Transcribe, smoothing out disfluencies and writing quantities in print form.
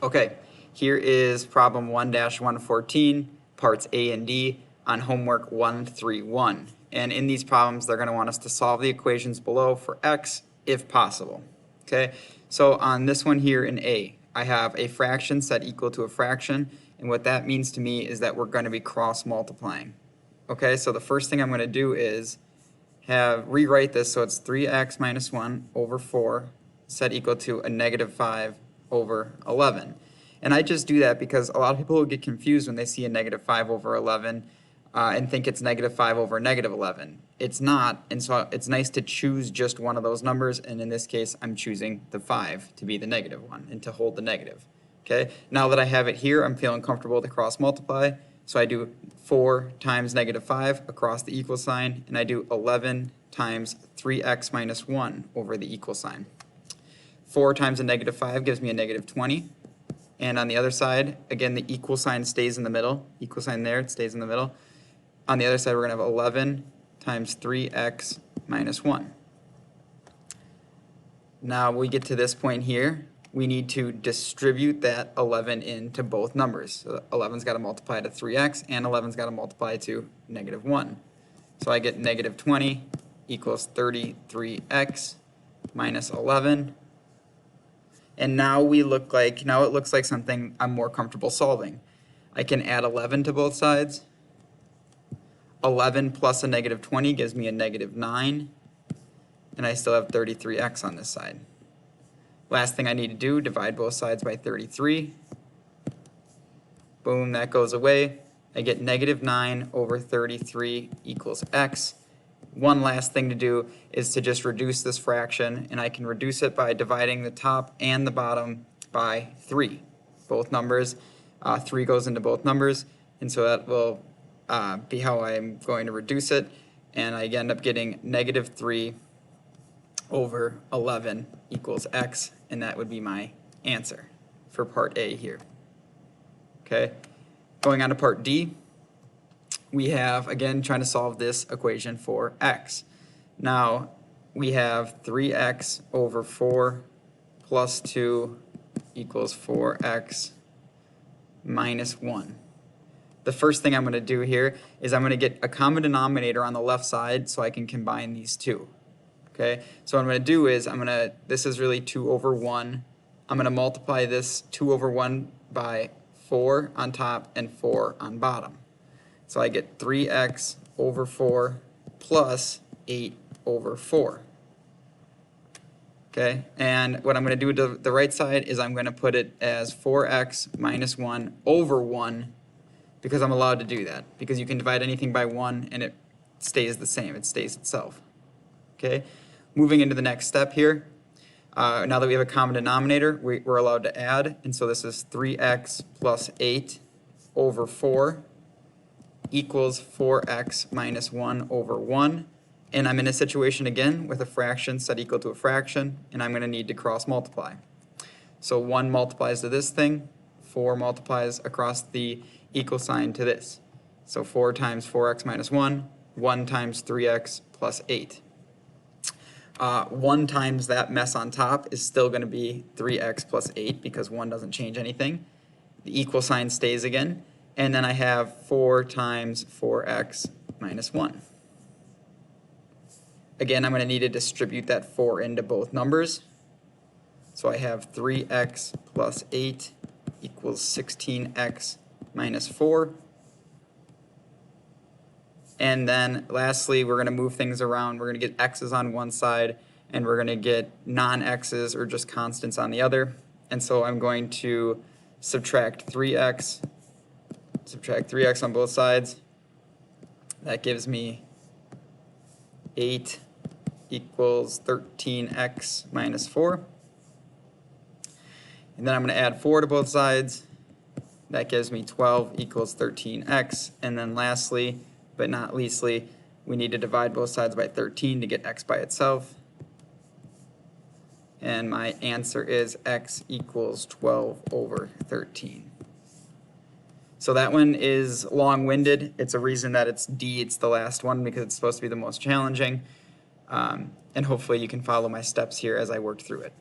Okay, here is problem 1-114, parts A and D on homework 131. And in these problems, they're going to want us to solve the equations below for x if possible. Okay, so on this one here in A, I have a fraction set equal to a fraction, and what that means to me is that we're going to be cross multiplying. Okay, so the first thing I'm going to do is rewrite this so it's 3x minus 1 over 4 set equal to a negative 5 over 11. And I just do that because a lot of people will get confused when they see a negative 5 over 11 and think it's negative 5 over negative 11. It's not, and so it's nice to choose just one of those numbers, and in this case I'm choosing the 5 to be the negative one and to hold the negative. Okay, now that I have it here, I'm feeling comfortable to cross multiply, so I do 4 times negative 5 across the equal sign, and I do 11 times 3x minus 1 over the equal sign. 4 times a negative 5 gives me a negative 20. And on the other side, again, the equal sign stays in the middle. Equal sign there, it stays in the middle. On the other side, we're going to have 11 times 3x minus 1. Now we get to this point here. We need to distribute that 11 into both numbers. So 11's got to multiply to 3x, and 11's got to multiply to negative 1. So I get negative 20 equals 33x minus 11. And now it looks like something I'm more comfortable solving. I can add 11 to both sides. 11 plus a negative 20 gives me a negative 9. And I still have 33x on this side. Last thing I need to do, divide both sides by 33. Boom, that goes away. I get negative 9 over 33 equals x. One last thing to do is to just reduce this fraction, and I can reduce it by dividing the top and the bottom by 3. Both numbers, 3 goes into both numbers, and so that will be how I'm going to reduce it, and I end up getting negative 3 over 11 equals x, and that would be my answer for part A here. Okay, going on to part D. We have, again, trying to solve this equation for x. Now, we have 3x over 4 plus 2 equals 4x minus 1. The first thing I'm going to do here is I'm going to get a common denominator on the left side so I can combine these two. Okay, so what I'm going to do is this is really 2 over 1. I'm going to multiply this 2 over 1 by 4 on top and 4 on bottom. So I get 3x over 4 plus 8 over 4. Okay, and what I'm going to do to the right side is I'm going to put it as 4x minus 1 over 1 because I'm allowed to do that. Because you can divide anything by 1 and it stays the same, it stays itself. Okay, moving into the next step here. Now that we have a common denominator, we're allowed to add, and so this is 3x plus 8 over 4 equals 4x minus 1 over 1. And I'm in a situation again with a fraction set equal to a fraction, and I'm going to need to cross multiply. So 1 multiplies to this thing, 4 multiplies across the equal sign to this. So 4 times 4x minus 1, 1 times 3x plus 8. 1 times that mess on top is still going to be 3x plus 8 because 1 doesn't change anything. The equal sign stays again. And then I have 4 times 4x minus 1. Again, I'm going to need to distribute that 4 into both numbers. So I have 3x plus 8 equals 16x minus 4. And then lastly, we're going to move things around. We're going to get x's on one side, and we're going to get non-x's or just constants on the other. And so I'm going to subtract 3x on both sides. That gives me 8 equals 13x minus 4. And then I'm going to add 4 to both sides. That gives me 12 equals 13x. And then lastly, but not leastly, we need to divide both sides by 13 to get x by itself. And my answer is x equals 12 over 13. So that one is long-winded. It's a reason that it's D, it's the last one, because it's supposed to be the most challenging. And hopefully you can follow my steps here as I work through it.